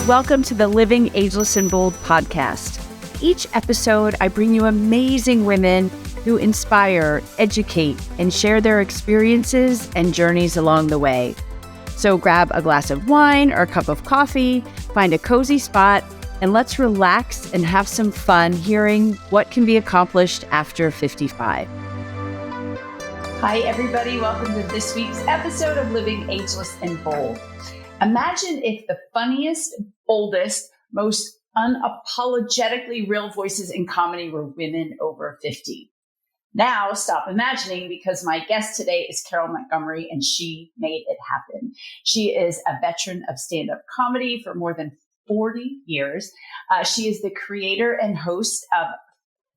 Welcome to the Living Ageless and Bold podcast. Each episode, I bring you amazing women who inspire, educate, and share their experiences and journeys along the way. So grab a glass of wine or a cup of coffee, find a cozy spot, and let's relax and have some fun hearing what can be accomplished after 55. Hi, everybody. Welcome to this week's episode of Living Ageless and Bold. Imagine if the funniest, boldest, most unapologetically real voices in comedy were women over 50. Now, stop imagining, because my guest today is Carole Montgomery, and she made it happen. She is a veteran of stand-up comedy for more than 40 years. She is the creator and host of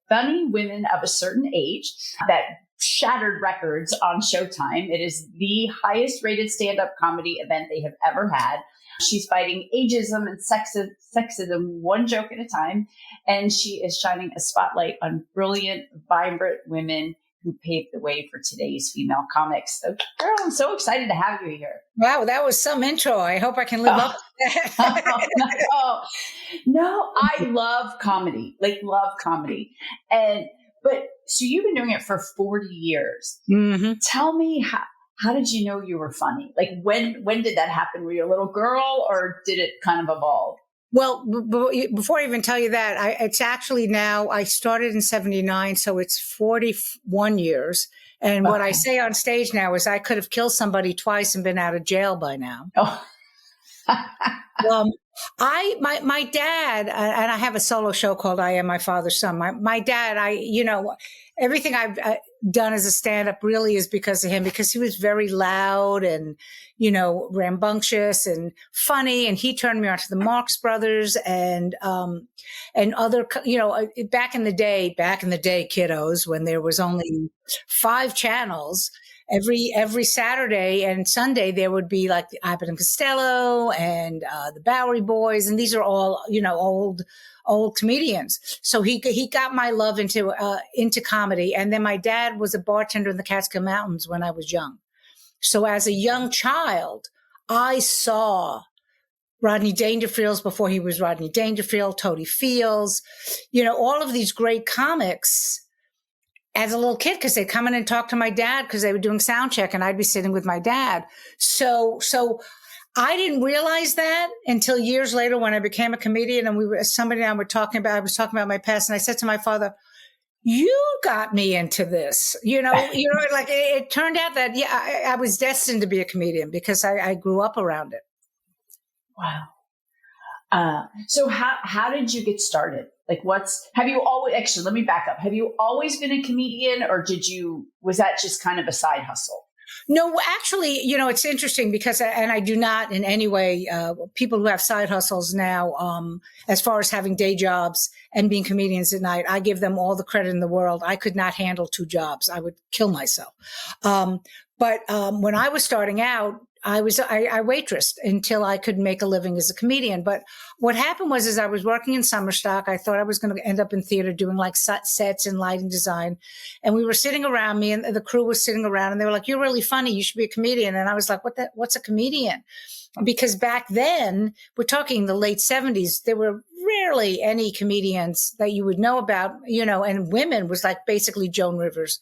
Funny Women of a Certain Age that shattered records on Showtime. It is the highest rated stand-up comedy event they have ever had. She's fighting ageism and sexism one joke at a time. And she is shining a spotlight on brilliant, vibrant women who paved the way for today's female comics. So, Carole, I'm so excited to have you here. Wow, that was some intro. I hope I can live up to that. No, I love comedy, love comedy. But so you've been doing it for 40 years. Mm-hmm. Tell me, how did you know you were funny? Like when did that happen? Were you a little girl, or did it kind of evolve? Well, before I even tell you that, it's actually now, I started in 79, so it's 41 years. And what I say on stage now is I could have killed somebody twice and been out of jail by now. Oh. My dad, and I have a solo show called I Am My Father's Son. My dad, everything I've done as a stand-up really is because of him, because he was very loud and, rambunctious and funny. And he turned me on to the Marx Brothers and other, back in the day, kiddos, when there was only 5 channels. Every Saturday and Sunday, there would be like the Abbott and Costello and the Bowery Boys. And these are all, old comedians. So he got my love into comedy. And then my dad was a bartender in the Catskill Mountains when I was young. So as a young child, I saw Rodney Dangerfield's before he was Rodney Dangerfield, Toady Fields, all of these great comics as a little kid, because they'd come in and talk to my dad because they were doing sound check and I'd be sitting with my dad. So I didn't realize that until years later when I became a comedian, and somebody and I were talking about, I was talking about my past, and I said to my father, you got me into this, like it turned out that, I was destined to be a comedian because I grew up around it. Wow. So how did you get started? Have you always, actually, let me back up. Have you always been a comedian, or was that just kind of a side hustle? No, actually, it's interesting because, and I do not in any way, people who have side hustles now, as far as having day jobs and being comedians at night, I give them all the credit in the world. I could not handle 2 jobs. I would kill myself. But when I was starting out, I waitressed until I could make a living as a comedian. But what happened was I was working in summer stock. I thought I was going to end up in theater doing like sets and lighting design. And we were sitting around, me and the crew was sitting around, and they were like, you're really funny. You should be a comedian. And I was like, what's a comedian? Because back then, we're talking the late 70s, there were rarely any comedians that you would know about, and women was like basically Joan Rivers.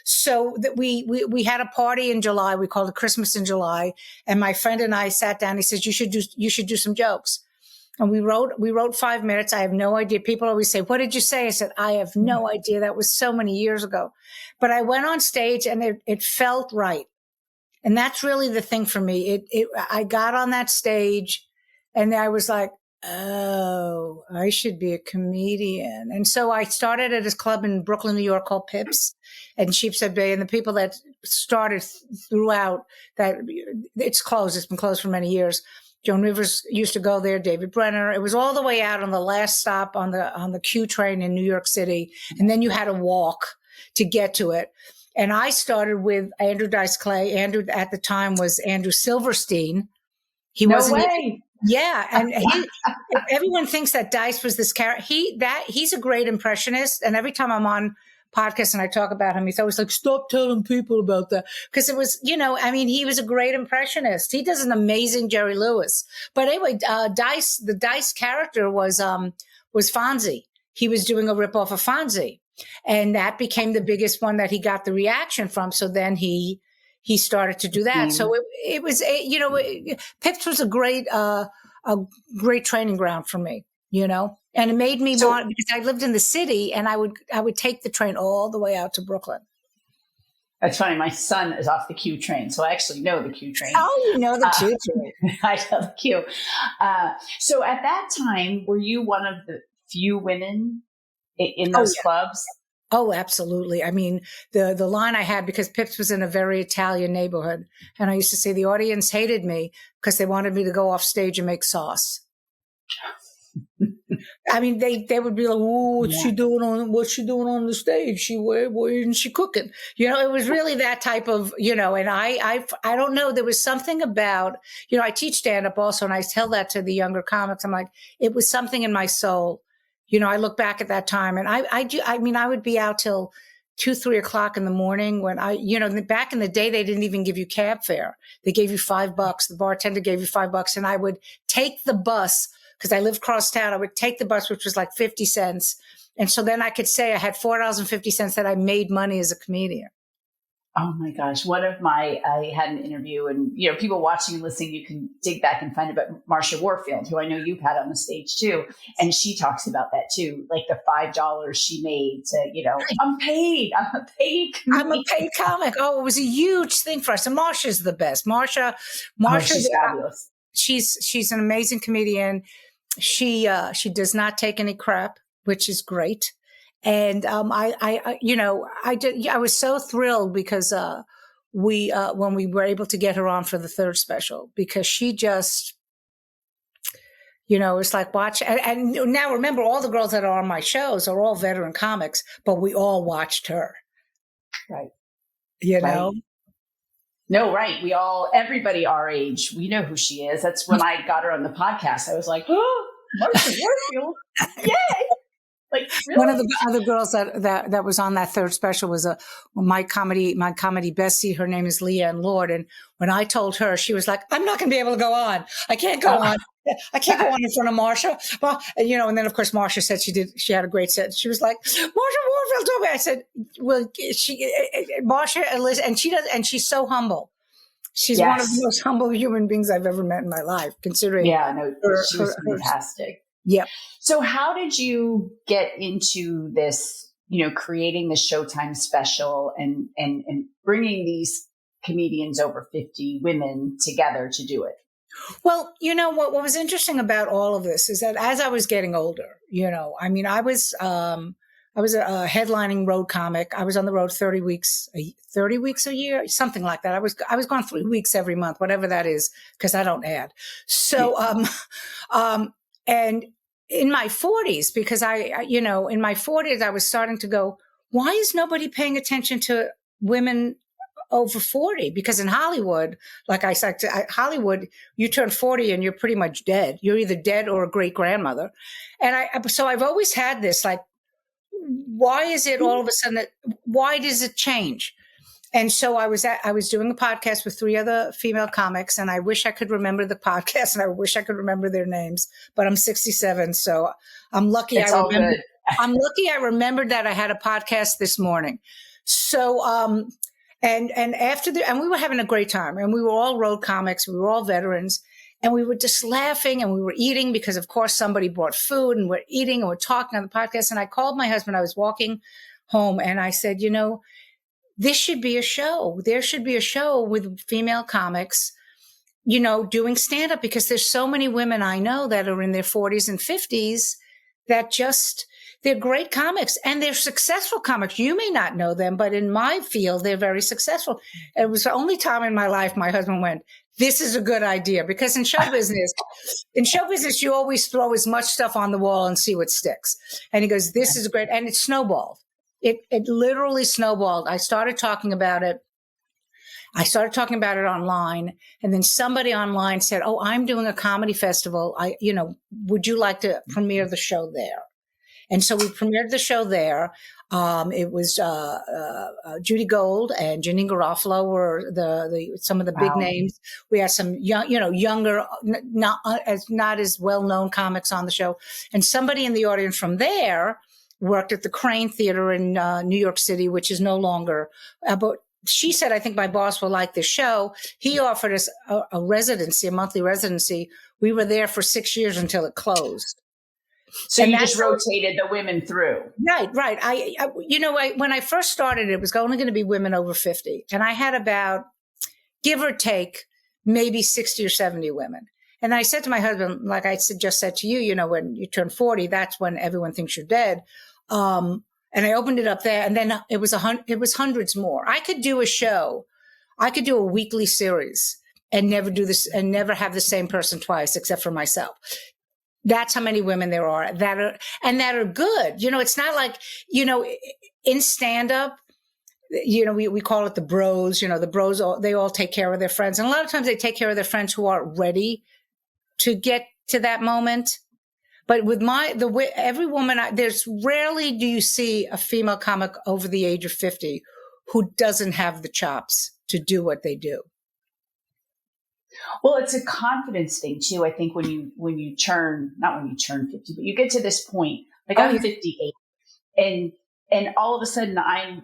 So that we had a party in July. We called it Christmas in July. And my friend and I sat down. He says, you should do some jokes. And we wrote 5 minutes. I have no idea. People always say, what did you say? I said, I have no idea. That was so many years ago. But I went on stage and it felt right. And that's really the thing for me. I got on that stage and I was like, oh, I should be a comedian. And so I started at this club in Brooklyn, New York called Pips and Sheepshead Bay. And the people that started throughout that, it's closed. It's been closed for many years. Joan Rivers used to go there, David Brenner. It was all the way out on the last stop on the Q train in New York City. And then you had to walk to get to it. And I started with Andrew Dice Clay. Andrew at the time was Andrew Silverstein. He wasn't. No way. Yeah, and everyone thinks that Dice was this character. He's a great impressionist, and every time I'm on podcast and I talk about him, he's always like, stop telling people about that. Because it was, he was a great impressionist. He does an amazing Jerry Lewis. But anyway, the Dice character was Fonzie. He was doing a ripoff of Fonzie. And that became the biggest one that he got the reaction from. So then he started to do that. So it was, Pips was a great training ground for me, and it made me want, because I lived in the city and I would take the train all the way out to Brooklyn. That's funny. My son is off the Q train, so I actually know the Q train. Oh, you know the Q train. I know the Q. So at that time, were you one of the few women in those clubs? Oh, absolutely. I mean, the line I had, because Pips was in a very Italian neighborhood, and I used to say the audience hated me because they wanted me to go off stage and make sauce. I mean, they would be like, "Oh, what's she doing on the stage? Where isn't she cooking?" It was really that type of, and I don't know. There was something about, I teach stand up also, and I tell that to the younger comics. I'm like, it was something in my soul. I look back at that time, and I would be out till 2, 3 o'clock in the morning when back in the day, they didn't even give you cab fare. They gave you $5. The bartender gave you $5, and I would take the bus because I lived across town. I would take the bus, which was like 50 cents. And so then I could say I had $4.50 that I made money as a comedian. Oh my gosh. I had an interview, and, people watching and listening, you can dig back and find about Marsha Warfield, who I know you've had on the stage too. And she talks about that too. Like the $5 she made to, I'm a paid comedian. I'm a paid comic. Oh, it was a huge thing for us. And Marsha's the best. Marsha's fabulous. She's an amazing comedian. She does not take any crap, which is great. And I was so thrilled because when we were able to get her on for the third special, because she just, it's like watch. And now remember, all the girls that are on my shows are all veteran comics, but we all watched her. Right. Right. No, right. Everybody our age, we know who she is. That's when I got her on the podcast. I was like, oh, Marsha Warfield. Yay. Like, really? One of the other girls that was on that third special was my comedy bestie. Her name is Leanne Lord. And when I told her, she was like, I'm not going to be able to go on. I can't go on. I can't go on in front of Marsha. Well, and then of course Marsha said she had a great set. She was like, Marsha Warfield told me. I said, well, Marsha, and she does, and she's so humble. She's one of the most humble human beings I've ever met in my life, considering. Yeah, no, she's fantastic. Yeah. So how did you get into this, creating the Showtime special and bringing these comedians over 50 women together to do it? Well, what was interesting about all of this is that as I was getting older, I was a headlining road comic. I was on the road 30 weeks a year, something like that. I was gone 3 weeks every month, whatever that is, because I don't add. So, and in my 40s, because in my 40s, I was starting to go, why is nobody paying attention to women over 40? Because in Hollywood, like I said, Hollywood, you turn 40 and you're pretty much dead. You're either dead or a great grandmother. And so I've always had this, like, why is it all of a sudden why does it change? And so I was doing a podcast with 3 other female comics, and I wish I could remember the podcast and I wish I could remember their names, but I'm 67. So I'm lucky. I'm lucky I remembered that I had a podcast this morning. So, and we were having a great time, and we were all road comics. We were all veterans, and we were just laughing, and we were eating because of course somebody brought food, and we're eating and we're talking on the podcast. And I called my husband. I was walking home and I said, this should be a show. There should be a show with female comics, doing stand up, because there's so many women I know that are in their 40s and 50s that they're great comics and they're successful comics. You may not know them, but in my field, they're very successful. It was the only time in my life my husband went, this is a good idea, because in show business, you always throw as much stuff on the wall and see what sticks. And he goes, this is great. And it snowballed. It literally snowballed. I started talking about it online, and then somebody online said, oh, I'm doing a comedy festival. Would you like to premiere the show there? And so we premiered the show there. It was Judy Gold and Janine Garofalo were some of the big names. We had some younger, not as well known comics on the show, and somebody in the audience from there worked at the Crane Theater in New York City, which is no longer. But she said, "I think my boss will like this show." He offered us a residency, a monthly residency. We were there for 6 years until it closed. So you just rotated the women through. Right. When I first started, it was only going to be women over 50. And I had about, give or take, maybe 60 or 70 women. And I said to my husband, like I just said to you, when you turn 40, that's when everyone thinks you're dead. And I opened it up there, and then it was hundreds more. I could do a show. I could do a weekly series and never do this and never have the same person twice, except for myself. That's how many women there are that are good. It's not like, in stand-up, we call it the bros, the bros, they all take care of their friends. And a lot of times they take care of their friends who aren't ready to get to that moment. But with every woman, there's rarely do you see a female comic over the age of 50 who doesn't have the chops to do what they do. Well, it's a confidence thing too. I think when you turn, not when you turn 50, but you get to this point, like I'm 58 and all of a sudden I'm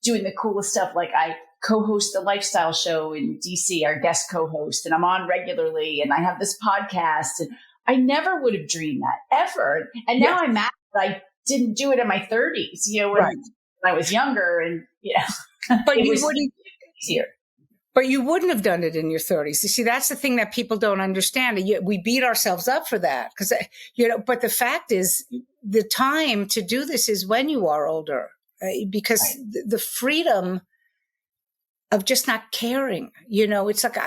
doing the coolest stuff. Like I co-host the lifestyle show in DC, our guest co-host, and I'm on regularly and I have this podcast, and I never would have dreamed that ever. And now I'm mad that I didn't do it in my 30s, when I was younger, and but it you was wouldn't easier. But you wouldn't have done it in your 30s. You see, that's the thing that people don't understand. We beat ourselves up for that because, but the fact is the time to do this is when you are older, because the freedom of just not caring, it's like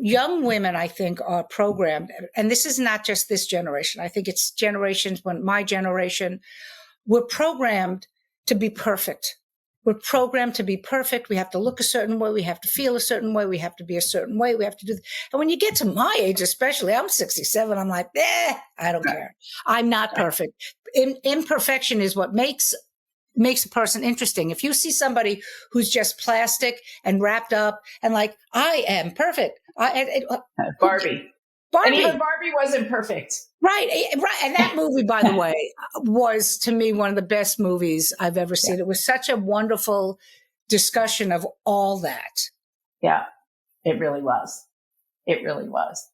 young women, I think, are programmed. And this is not just this generation. I think it's generations when my generation, we're programmed to be perfect. We're programmed to be perfect. We have to look a certain way. We have to feel a certain way. We have to be a certain way. We have to do this. And when you get to my age, especially, I'm 67, I'm like, I don't care. I'm not perfect. Imperfection is what makes a person interesting. If you see somebody who's just plastic and wrapped up and like, I am perfect. Barbie. And even Barbie wasn't perfect. Right. And that movie, by the way, was to me one of the best movies I've ever seen. It was such a wonderful discussion of all that. Yeah, it really was. It really was.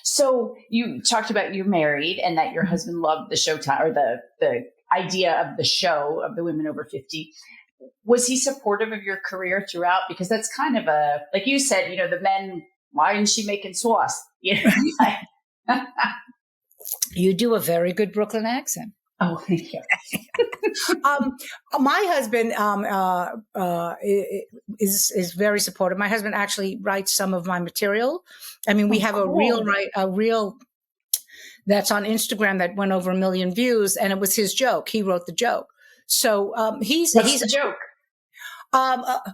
So you talked about you're married and that your husband loved the Showtime or the idea of the show of the women over 50. Was he supportive of your career throughout? Because that's kind of like you said, the men, why isn't she making sauce? You do a very good Brooklyn accent. Oh, thank you. My husband is very supportive. My husband actually writes some of my material. I mean, we have a reel that's on Instagram that went over 1 million views, and it was his joke. He wrote the joke. So he's a joke.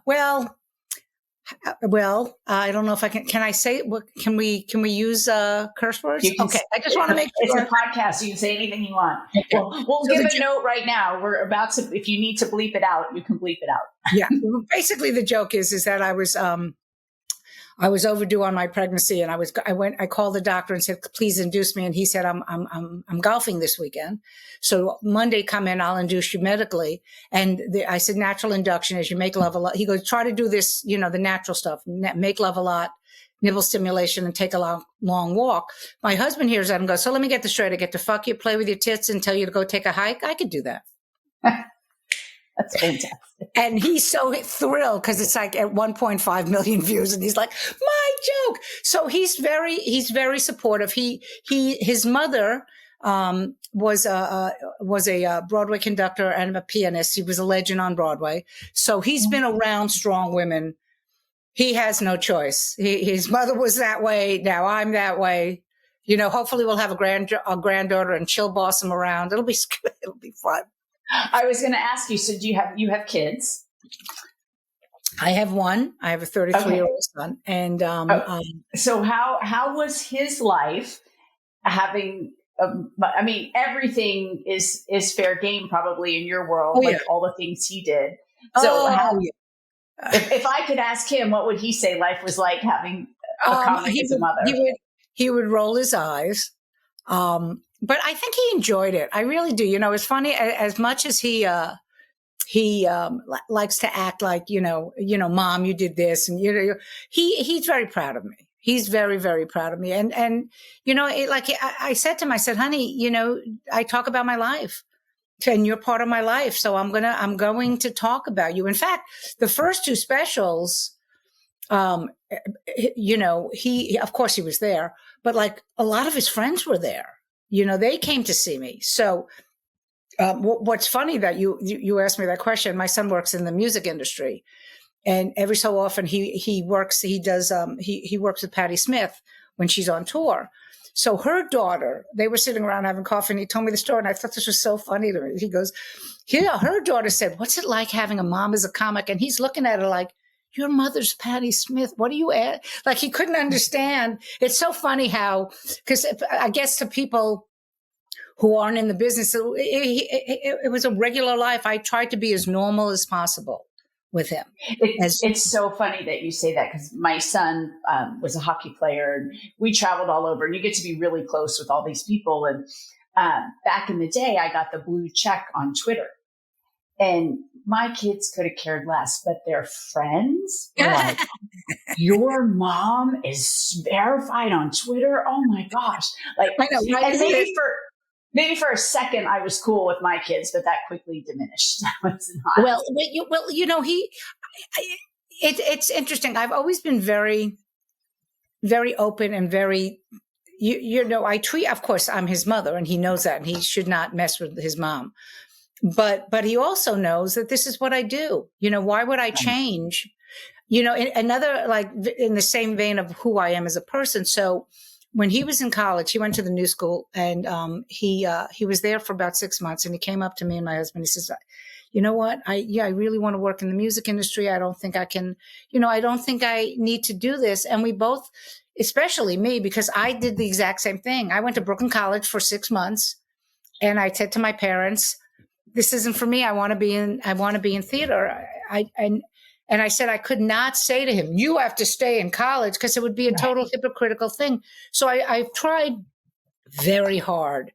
Well, I don't know if I can. Can I say? Can we use curse words? Okay, I just want to make sure. It's a podcast. You can say anything you want. Okay. We'll give a note right now. We're about to. If you need to bleep it out, you can bleep it out. Yeah. Basically, the joke is that I was overdue on my pregnancy, and I called the doctor and said, please induce me. And he said, I'm golfing this weekend. So Monday come in, I'll induce you medically. And I said, natural induction is you make love a lot. He goes, try to do this, the natural stuff, make love a lot, nipple stimulation, and take a long walk. My husband hears that and goes, so let me get this straight. I get to fuck you, play with your tits, and tell you to go take a hike. I could do that. That's fantastic. And he's so thrilled because it's like at 1.5 million views, and he's like, my joke. So he's very supportive. His mother was a Broadway conductor and a pianist. He was a legend on Broadway. So he's been around strong women. He has no choice. His mother was that way. Now I'm that way. Hopefully we'll have a granddaughter, and she'll boss him around. It'll be fun. I was going to ask you, so you have kids? I have one. I have a 33-year-old son. And so how was his life having I mean, everything is fair game probably in your world, Oh, like yeah. all the things he did. So Oh, yeah. if I could ask him, what would he say life was like having a comic as a mother? He would roll his eyes. But I think he enjoyed it. I really do. It's funny, as much as he likes to act like, Mom, you did this. And, he's very proud of me. He's very, very proud of me. And I said to him, I said, honey, I talk about my life and you're part of my life. So I'm going to talk about you. In fact, the first two specials, he, of course he was there, but like a lot of his friends were there, they came to see me. So, what's funny that you asked me that question, my son works in the music industry, and every so often he works with Patti Smith when she's on tour. So her daughter, they were sitting around having coffee, and he told me the story, and I thought this was so funny to me. He goes, yeah, her daughter said, what's it like having a mom as a comic? And he's looking at her like, your mother's Patti Smith. What do you add? Like, he couldn't understand. It's so funny how, because I guess to people who aren't in the business, it was a regular life. I tried to be as normal as possible with him. It's so funny that you say that, because my son was a hockey player, and we traveled all over, and you get to be really close with all these people. And back in the day, I got the blue check on Twitter, and my kids could have cared less, but their friends were like, your mom is verified on Twitter. Oh my gosh. Like, I know, right? And maybe for a second I was cool with my kids, but that quickly diminished. I was not. It's interesting. I've always been very, very open and very, I tweet, of course I'm his mother and he knows that, and he should not mess with his mom. But he also knows that this is what I do. Why would I change? Another, like, in the same vein of who I am as a person. So when he was in college, he went to the new school, and he was there for about 6 months, and he came up to me and my husband. He says, you know what? I really want to work in the music industry. I don't think I can, I don't think I need to do this. And we both, especially me, because I did the exact same thing. I went to Brooklyn College for 6 months, and I said to my parents, this isn't for me. I want to be in theater. And I said, I could not say to him, you have to stay in college, because it would be a total hypocritical thing. So I've tried very hard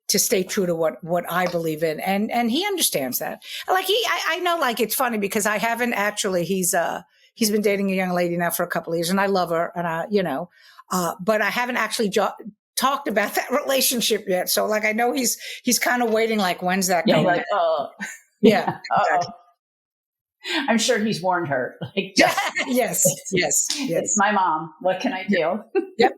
to stay true to what I believe in. And he understands that. Like, I know, like, it's funny because I haven't actually, he's been dating a young lady now for a couple of years, and I love her, and but I haven't actually talked about that relationship yet. So, like, I know he's kind of waiting, like, when's that going? Like, yeah. Exactly. I'm sure he's warned her. Like, yes. It's my mom. What can I do? Yep.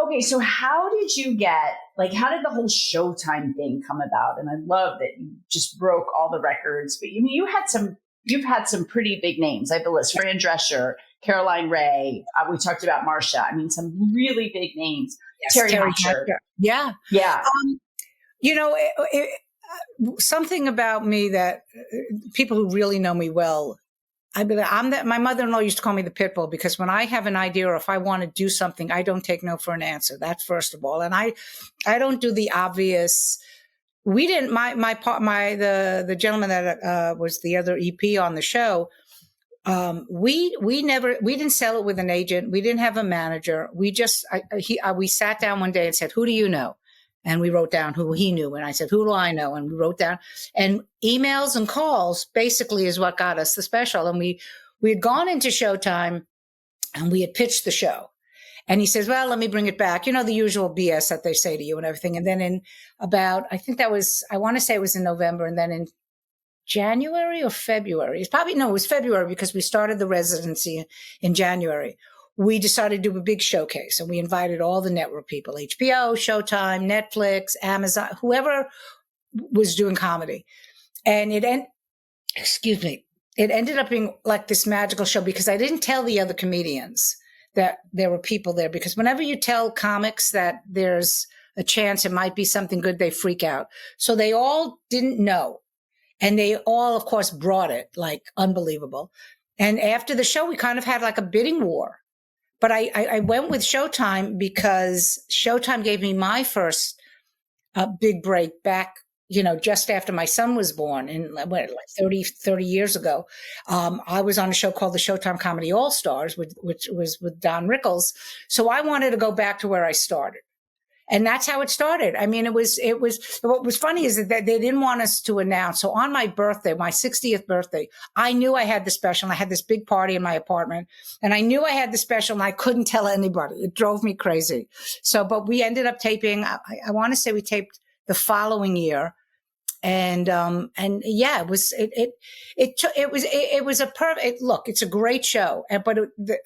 Okay, so how did you get, like, how did the whole Showtime thing come about? And I love that you just broke all the records. But you've had some pretty big names. I have the list: Fran Drescher, Caroline Ray. We talked about Marsha. I mean, some really big names. Yes, Terry Hatcher. Yeah. Something about me that people who really know me well, my mother-in-law used to call me the pit bull, because when I have an idea or if I want to do something, I don't take no for an answer. That's first of all. And I don't do the obvious. We didn't, the gentleman that was the other EP on the show, we didn't sell it with an agent. We didn't have a manager. We sat down one day and said, who do you know? And we wrote down who he knew. And I said, who do I know? And we wrote down, and emails and calls basically is what got us the special. And we had gone into Showtime and we had pitched the show. And he says, well, let me bring it back. The usual BS that they say to you and everything. And then in about, I want to say it was in November. And then in January or February, it was February, because we started the residency in January. We decided to do a big showcase, and we invited all the network people, HBO, Showtime, Netflix, Amazon, whoever was doing comedy. And it ended up being like this magical show, because I didn't tell the other comedians that there were people there, because whenever you tell comics that there's a chance it might be something good, they freak out. So they all didn't know. And they all, of course, brought it, like, unbelievable. And after the show, we kind of had like a bidding war. but I went with Showtime because Showtime gave me my first big break back, just after my son was born in like 30 years ago. I was on a show called the Showtime Comedy All Stars, which was with Don Rickles. So I wanted to go back to where I started. And that's how it started. I mean, what was funny is that they didn't want us to announce. So on my birthday, my 60th birthday, I knew I had the special. And I had this big party in my apartment, and I knew I had the special, and I couldn't tell anybody. It drove me crazy. So, but we ended up taping, I want to say we taped the following year. And yeah, it was a perfect look. It's a great show, but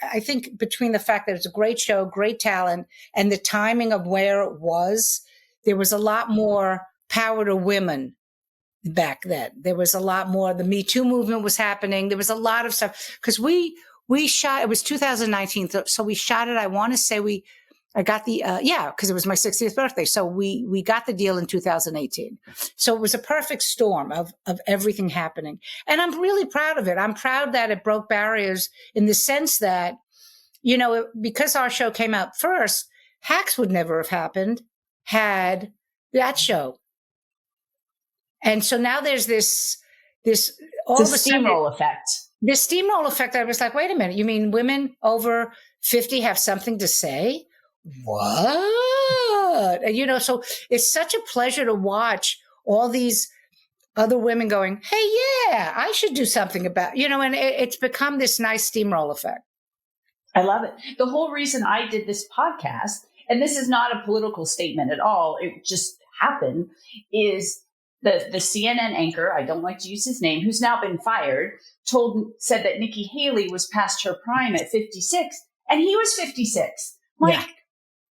I think between the fact that it's a great show, great talent, and the timing of where it was, there was a lot more power to women back then. There was a lot more. The Me Too movement was happening. There was a lot of stuff because we shot. It was 2019, so we shot it. I want to say I got the, because it was my 60th birthday. So we got the deal in 2018. So it was a perfect storm of everything happening. And I'm really proud of it. I'm proud that it broke barriers in the sense that, because our show came out first, Hacks would never have happened had that show. And so now there's this all of a sudden, steamroll effect. This steamroll effect. I was like, wait a minute, you mean women over 50 have something to say? What? So it's such a pleasure to watch all these other women going, hey, yeah, I should do something about, and it's become this nice steamroll effect. I love it. The whole reason I did this podcast, and this is not a political statement at all, it just happened, is the CNN anchor, I don't like to use his name, who's now been fired, said that Nikki Haley was past her prime at 56, and he was 56.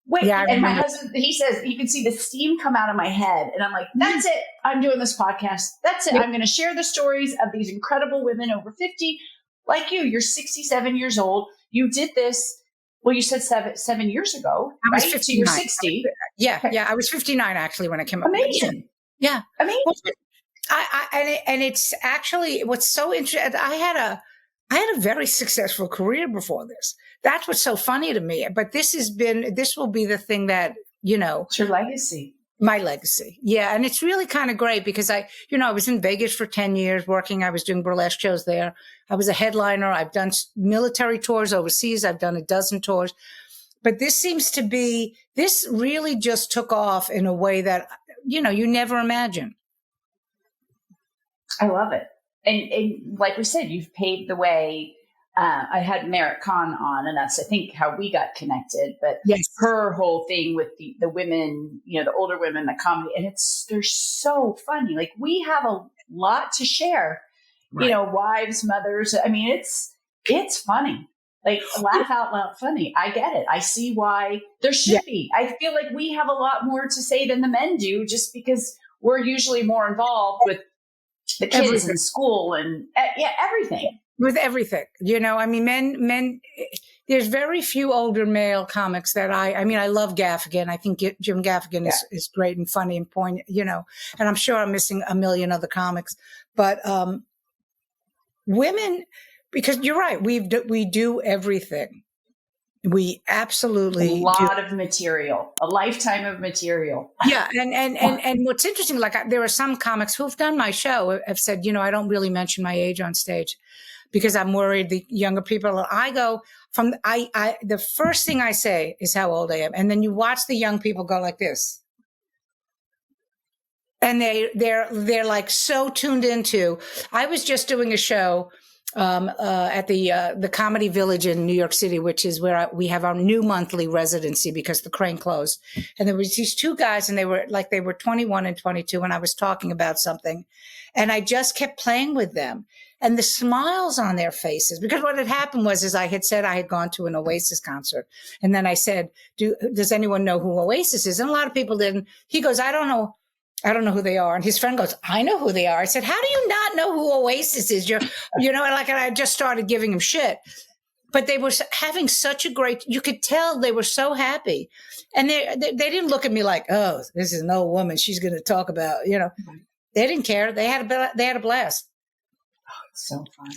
Wait, yeah, and my husband, he says, you can see the steam come out of my head. And I'm like, that's it. I'm doing this podcast. That's it. I'm going to share the stories of these incredible women over 50. Like you're 67 years old. You did this. Well, you said seven years ago. I was right? 59. So you're 60. Yeah. I was 59 actually when it came up. Amazing. Yeah. Amazing. And it's actually what's so interesting. I had a very successful career before this. That's what's so funny to me. But this will be the thing that, It's your legacy. My legacy. Yeah. And it's really kind of great because I was in Vegas for 10 years working. I was doing burlesque shows there. I was a headliner. I've done military tours overseas. I've done a dozen tours. But this really just took off in a way that, you never imagine. I love it. And like we said, you've paved the way. I had Merritt Khan on, and that's, I think, how we got connected. But yes, her whole thing with the women, the older women, the comedy, and they're so funny. Like we have a lot to share, right. Wives, mothers. I mean, it's funny, like laugh out loud funny. I get it. I see why there should be. I feel like we have a lot more to say than the men do, just because we're usually more involved with the kids in school and everything. With everything, I mean, men, there's very few older male comics that I love Gaffigan. I think Jim Gaffigan is great and funny and poignant, and I'm sure I'm missing a million other comics, but, women, because you're right, we do everything. We absolutely a lot of material, a lifetime of material. Yeah. And what's interesting, like there are some comics who've done my show have said, I don't really mention my age on stage because I'm worried the younger people. I go from, the first thing I say is how old I am. And then you watch the young people go like this. And they're like so tuned into, I was just doing a show at the Comedy Village in New York City, which is where we have our new monthly residency because the Crane closed. And there was these two guys, and they were 21 and 22, and I was talking about something, and I just kept playing with them, and the smiles on their faces, because what had happened was I had said I had gone to an Oasis concert, and then I said, does anyone know who Oasis is? And a lot of people didn't. He goes, I don't know who they are. And his friend goes, I know who they are. I said, how do you not know who Oasis is? And I just started giving him shit. But they were having such a great, you could tell they were so happy. And they didn't look at me like, oh, this is an old woman. She's going to talk about, they didn't care. They had a blast. Oh, it's so fun.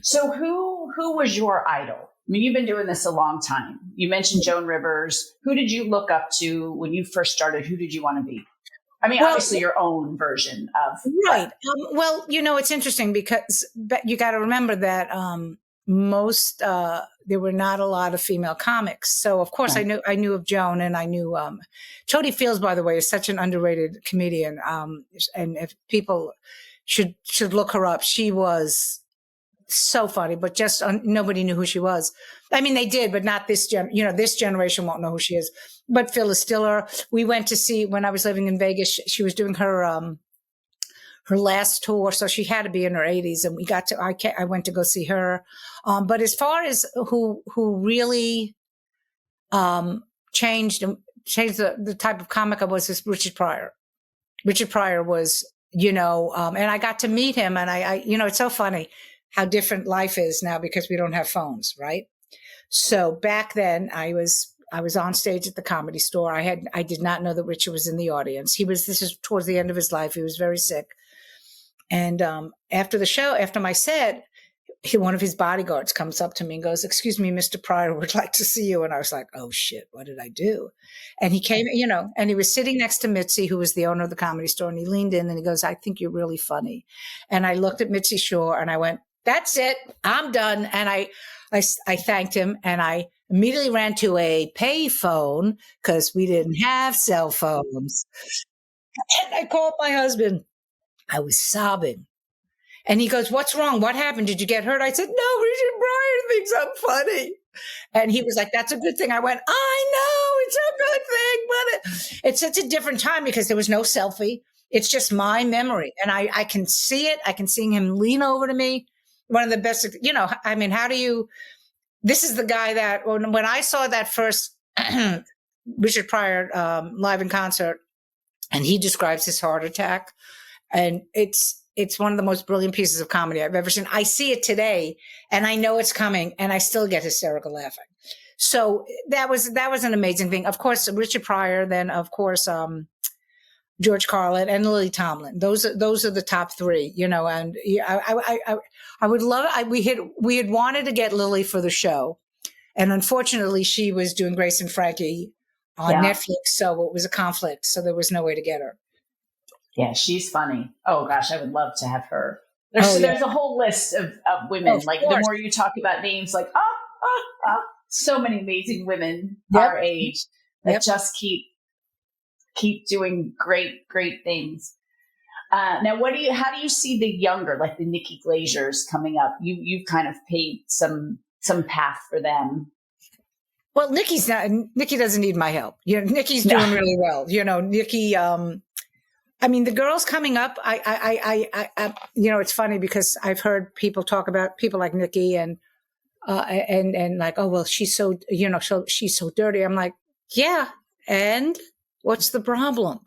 So who was your idol? mean, you've been doing this a long time. You mentioned Joan Rivers. Who did you look up to when you first started? Who did you want to be? I mean, obviously your own version of. Right. Well, it's interesting because you got to remember that there were not a lot of female comics. So of course I knew of Joan, and I knew Jody Fields, by the way, is such an underrated comedian. And if people should look her up, she was so funny, but just nobody knew who she was. I mean, they did, but not this this generation won't know who she is. But Phyllis Diller, we went to see when I was living in Vegas. She was doing her last tour, so she had to be in her 80s, and I went to go see her. But as far as who really changed the type of comic I was, is Richard Pryor. Richard Pryor was, and I got to meet him, and I it's so funny how different life is now because we don't have phones, right? So back then I was on stage at the Comedy Store. I did not know that Richard was in the audience. This is towards the end of his life. He was very sick. And after the show, after my set, one of his bodyguards comes up to me and goes, "Excuse me, Mr. Pryor would like to see you." And I was like, "Oh shit, what did I do?" And he came, and he was sitting next to Mitzi, who was the owner of the Comedy Store. And he leaned in and he goes, "I think you're really funny." And I looked at Mitzi Shore and I went, "That's it. I'm done." And I thanked him, and I immediately ran to a pay phone because we didn't have cell phones. And I called my husband. I was sobbing. And he goes, "What's wrong? What happened? Did you get hurt?" I said, "No, Richard Pryor thinks I'm funny." And he was like, "That's a good thing." I went, "I know, it's a good thing, but it's such a different time because there was no selfie. It's just my memory. And I can see it. I can see him lean over to me. One of the best, I mean, this is the guy that when I saw that first Richard Pryor live in concert, and he describes his heart attack, and it's one of the most brilliant pieces of comedy I've ever seen. I see it today, and I know it's coming, and I still get hysterical laughing. So that was an amazing thing. Of course, Richard Pryor, then of course George Carlin and Lily Tomlin. Those are the top three, and I would love it. We had wanted to get Lily for the show, and unfortunately she was doing Grace and Frankie on Netflix. So it was a conflict. So there was no way to get her. Yeah. She's funny. Oh gosh. I would love to have her. There's a whole list of women. The more you talk about names, so many amazing women our age that just keep doing great things. Now, how do you see the younger, like the Nikki Glazers coming up? You've kind of paved some path for them. Well, Nikki doesn't need my help. Nikki's doing really well. Nikki, I mean, the girls coming up, I it's funny because I've heard people talk about people like Nikki and like, "Oh, well, she's so, she's so dirty." I'm like, yeah. And what's the problem?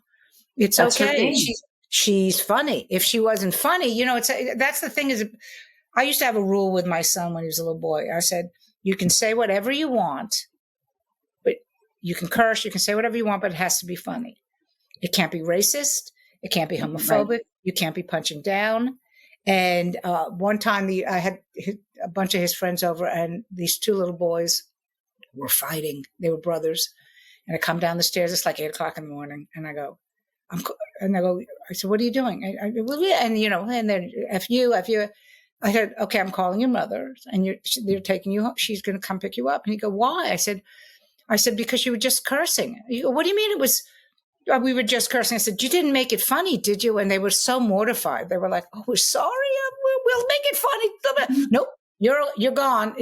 It's That's okay. She's funny. If she wasn't funny, that's the thing is, I used to have a rule with my son when he was a little boy. I said, "You can say whatever you want, but you can curse, you can say whatever you want, but it has to be funny. It can't be racist. It can't be homophobic. Right. You can't be punching down." And one time I had a bunch of his friends over, and these two little boys were fighting. They were brothers. And I come down the stairs. It's like 8:00 in the morning. And I go, I said, "What are you doing?" And then F you. I said, "Okay, I'm calling your mother, and they're taking you home. She's going to come pick you up." And he go, "Why?" I said, "Because you were just cursing." He go, "What do you mean we were just cursing?" I said, "You didn't make it funny, did you?" And they were so mortified. They were like, "Oh, we're sorry. We'll make it funny." "Nope, you're gone."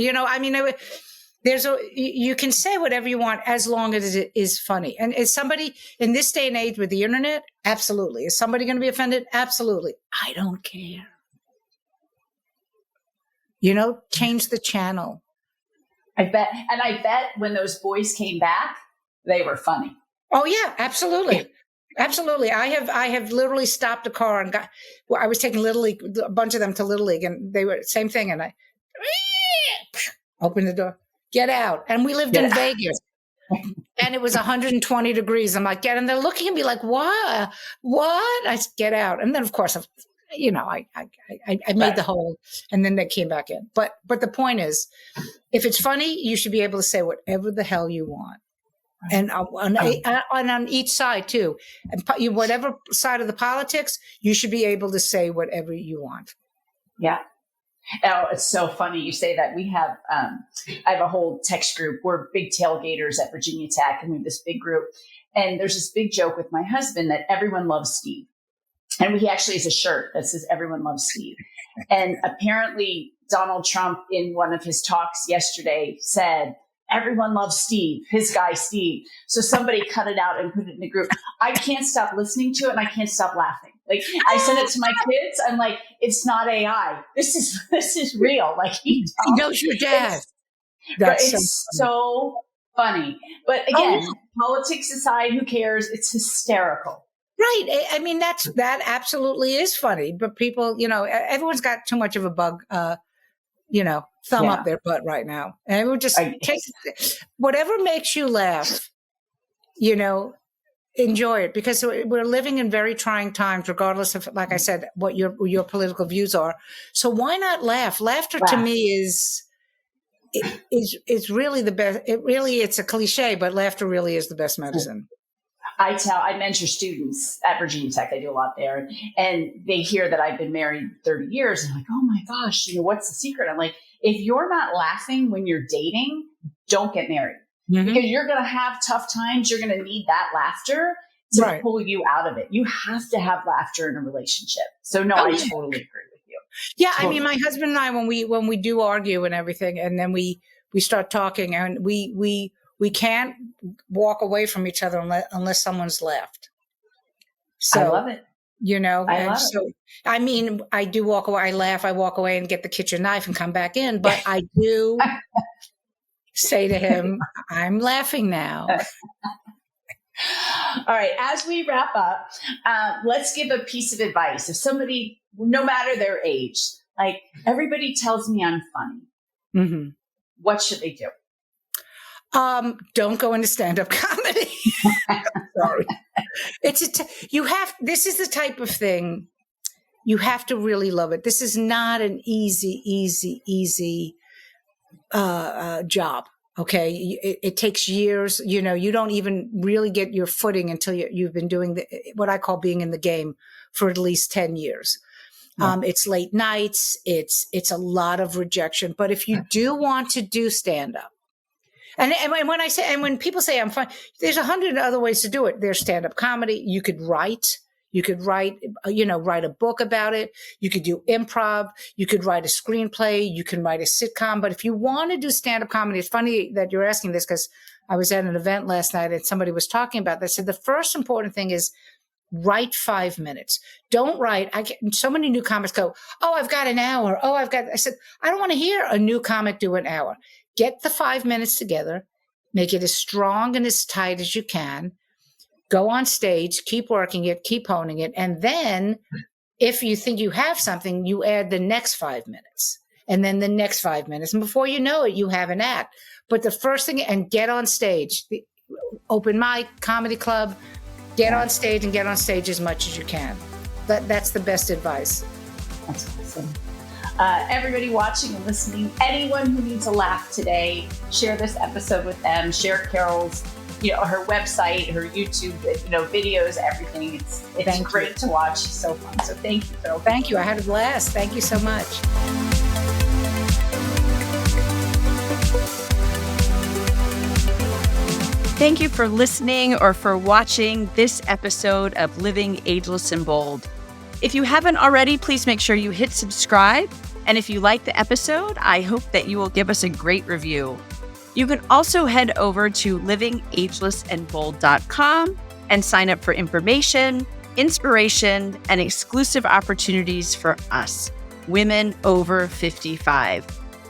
You can say whatever you want as long as it is funny. And is somebody in this day and age with the internet? Absolutely. Is somebody going to be offended? Absolutely. I don't care. Change the channel. I bet when those boys came back, they were funny. Oh yeah, absolutely. Absolutely. I have literally stopped a car and I was taking Little League, a bunch of them to Little League, and they were same thing. And I opened the door. "Get out." And we lived in Vegas, and it was 120 degrees. I'm like, "Get," and they're looking at me like, "What? I said, "Get out." And then, of course, I made the whole, and then they came back in. But the point is, if it's funny, you should be able to say whatever the hell you want. And on each side too, and whatever side of the politics, you should be able to say whatever you want. Yeah. Oh, it's so funny you say that. We have, I have a whole text group. We're big tailgaters at Virginia Tech, and we have this big group. And there's this big joke with my husband that everyone loves Steve. And he actually has a shirt that says everyone loves Steve. And apparently Donald Trump in one of his talks yesterday said, everyone loves Steve, his guy, Steve. So somebody cut it out and put it in the group. I can't stop listening to it and I can't stop laughing. Like I send it to my kids. I'm like, it's not AI. This is real. Like he knows your dad. It's so funny. But again, politics aside, who cares? It's hysterical. Right. I mean, that absolutely is funny. But people, everyone's got too much of a bug, thumb up their butt right now. And everyone just take whatever makes you laugh, enjoy it, because we're living in very trying times, regardless of, like I said, what your political views are. So why not laugh? Laughter to me is really the best. It's a cliche, but laughter really is the best medicine. I mentor students at Virginia Tech. I do a lot there, and they hear that I've been married 30 years, and I'm like, oh my gosh, what's the secret? I'm like, if you're not laughing when you're dating, don't get married. Mm-hmm. Because you're going to have tough times. You're going to need that laughter to pull you out of it. You have to have laughter in a relationship. So no, I totally agree with you. Yeah. Totally. I mean, my husband and I, when we do argue and everything, and then we start talking, and we can't walk away from each other unless someone's laughed. So I love it. I mean, I do walk away. I laugh. I walk away and get the kitchen knife and come back in. But I do say to him, I'm laughing now. All right. As we wrap up, let's give a piece of advice. If somebody, no matter their age, like everybody tells me I'm funny, what should they do? Don't go into stand-up comedy. Sorry. This is the type of thing you have to really love it. This is not an easy job. Okay. It takes years. You don't even really get your footing until you've been doing what I call being in the game for at least 10 years. Yeah. It's late nights. It's a lot of rejection, but if you do want to do stand-up, and when people say I'm fine, there's 100 other ways to do it. There's stand-up comedy. You could write, write a book about it. You could do improv. You could write a screenplay. You can write a sitcom. But if you want to do stand-up comedy, it's funny that you're asking this, because I was at an event last night and somebody was talking about this. Said the first important thing is write 5 minutes. Don't write. So many new comics go, oh, I've got an hour. I said, I don't want to hear a new comic do an hour. Get the 5 minutes together, make it as strong and as tight as you can, go on stage, keep working it, keep honing it. And then if you think you have something, you add the next 5 minutes and then the next 5 minutes. And before you know it, you have an act. But the first thing, and get on stage, open mic, comedy club, get on stage as much as you can. That's the best advice. That's awesome. Everybody watching and listening, anyone who needs a laugh today, share this episode with them. Share Carole's, her website, her YouTube, videos, everything. It's great to watch. It's so fun. So thank you, Carole. Thank you. I had a blast. Thank you so much. Thank you for listening or for watching this episode of Living Ageless and Bold. If you haven't already, please make sure you hit subscribe. And if you like the episode, I hope that you will give us a great review. You can also head over to livingagelessandbold.com and sign up for information, inspiration, and exclusive opportunities for us, women over 55.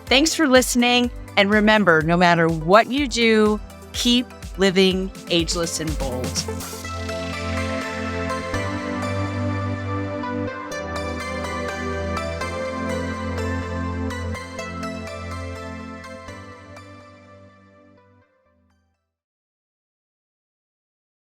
Thanks for listening. And remember, no matter what you do, keep living ageless and bold.